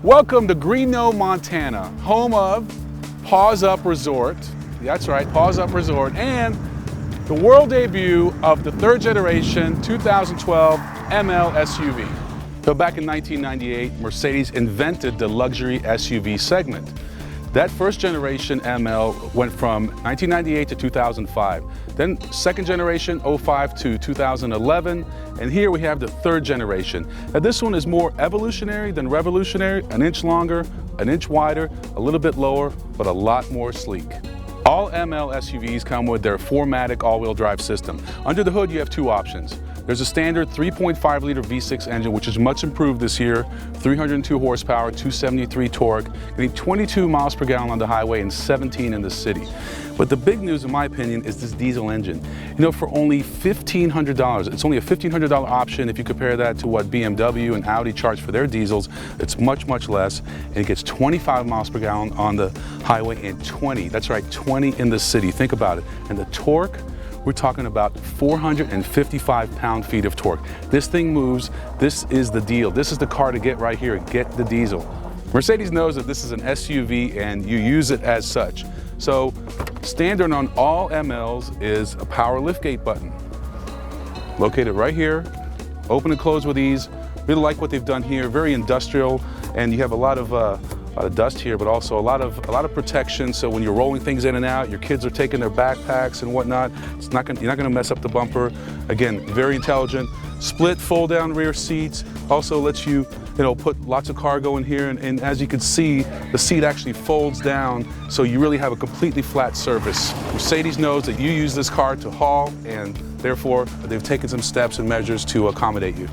Welcome to Greeno, Montana, home of Paws Up Resort. That's right, Paws Up Resort, and the world debut of the third generation 2012 ML SUV. So back in 1998, Mercedes invented the luxury SUV segment. That first generation ML went from 1998 to 2005. Then second generation 05 to 2011. And here we have the third generation. Now this one is more evolutionary than revolutionary, an inch longer, an inch wider, a little bit lower, but a lot more sleek. All ML SUVs come with their 4MATIC all-wheel drive system. Under the hood, you have two options. There's a standard 3.5-liter V6 engine, which is much improved this year, 302 horsepower, 273 torque, getting 22 miles per gallon on the highway and 17 in the city. But the big news, in my opinion, is this diesel engine. You know, for only $1,500, it's only a $1,500 option. If you compare that to what BMW and Audi charge for their diesels, it's much, much less. And it gets 25 miles per gallon on the highway and 20, that's right, 20 in the city. Think about it. And the torque, we're talking about 455 pound-feet of torque. This thing moves. This is the deal. This is the car to get right here. Get the diesel. Mercedes knows that this is an SUV and you use it as such. So standard on all MLs is a power liftgate button. Located right here. Open and close with ease. Really like what they've done here. Very industrial, and you have a lot of dust here, but also a lot of protection. So when you're rolling things in and out, your kids are taking their backpacks and whatnot, you're not gonna mess up the bumper. Again, very intelligent. Split fold down rear seats. Also lets you, put lots of cargo in here. And as you can see, the seat actually folds down. So you really have a completely flat surface. Mercedes knows that you use this car to haul, and therefore they've taken some steps and measures to accommodate you.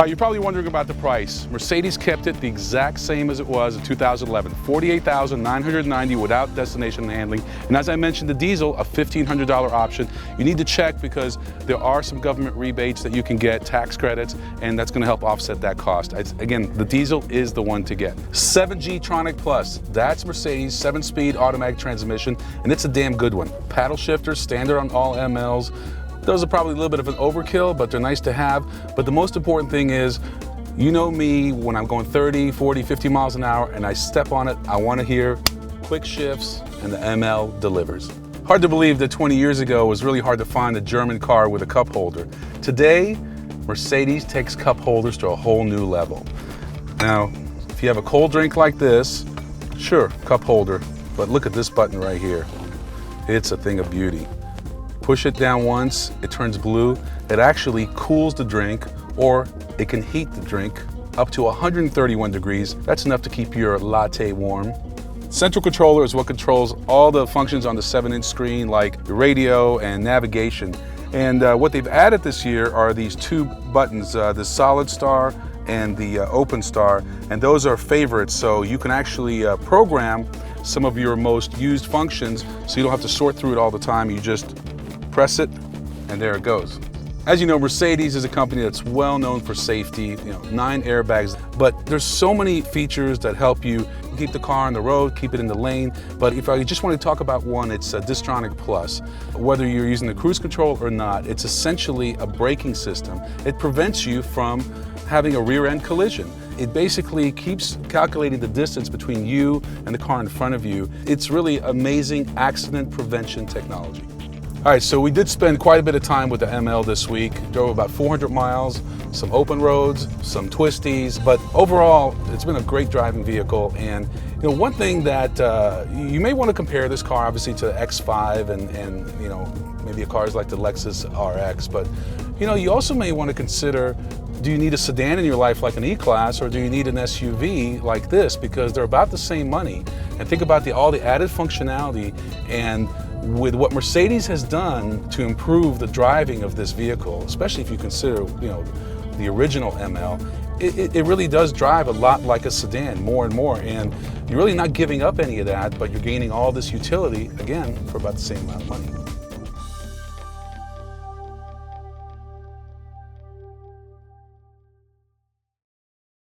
You're probably wondering about the price. Mercedes kept it the exact same as it was in 2011, $48,990 without destination handling. And as I mentioned, the diesel, a $1,500 option. You need to check because there are some government rebates that you can get, tax credits, and that's going to help offset that cost. Again, the diesel is the one to get. 7G-tronic Plus, that's Mercedes 7-speed automatic transmission, and it's a damn good one. Paddle shifters, standard on all MLs. Those are probably a little bit of an overkill, but they're nice to have. But the most important thing is, you know me, when I'm going 30, 40, 50 miles an hour and I step on it, I want to hear quick shifts, and the ML delivers. Hard to believe that 20 years ago it was really hard to find a German car with a cup holder. Today, Mercedes takes cup holders to a whole new level. Now, if you have a cold drink like this, sure, cup holder, but look at this button right here. It's a thing of beauty. Push it down once, it turns blue. It actually cools the drink, or it can heat the drink up to 131 degrees. That's enough to keep your latte warm. Central controller is what controls all the functions on the 7-inch screen, like the radio and navigation. And what they've added this year are these two buttons, the Solid Star and the Open Star, and those are favorites, so you can actually program some of your most used functions so you don't have to sort through it all the time. You just press it, and there it goes. As you know, Mercedes is a company that's well known for safety, 9 airbags, but there's so many features that help you keep the car on the road, keep it in the lane. But if I just want to talk about one, it's a Distronic Plus. Whether you're using the cruise control or not, it's essentially a braking system. It prevents you from having a rear-end collision. It basically keeps calculating the distance between you and the car in front of you. It's really amazing accident prevention technology. All right, so we did spend quite a bit of time with the ML this week. Drove about 400 miles, some open roads, some twisties, but overall, it's been a great driving vehicle. And one thing that you may want to compare this car, obviously, to the X5 and maybe cars like the Lexus RX, but you also may want to consider, do you need a sedan in your life like an E-Class, or do you need an SUV like this? Because they're about the same money. And think about all the added functionality, and with what Mercedes has done to improve the driving of this vehicle, especially if you consider, the original ML, it really does drive a lot like a sedan, more and more. And you're really not giving up any of that, but you're gaining all this utility, again, for about the same amount of money.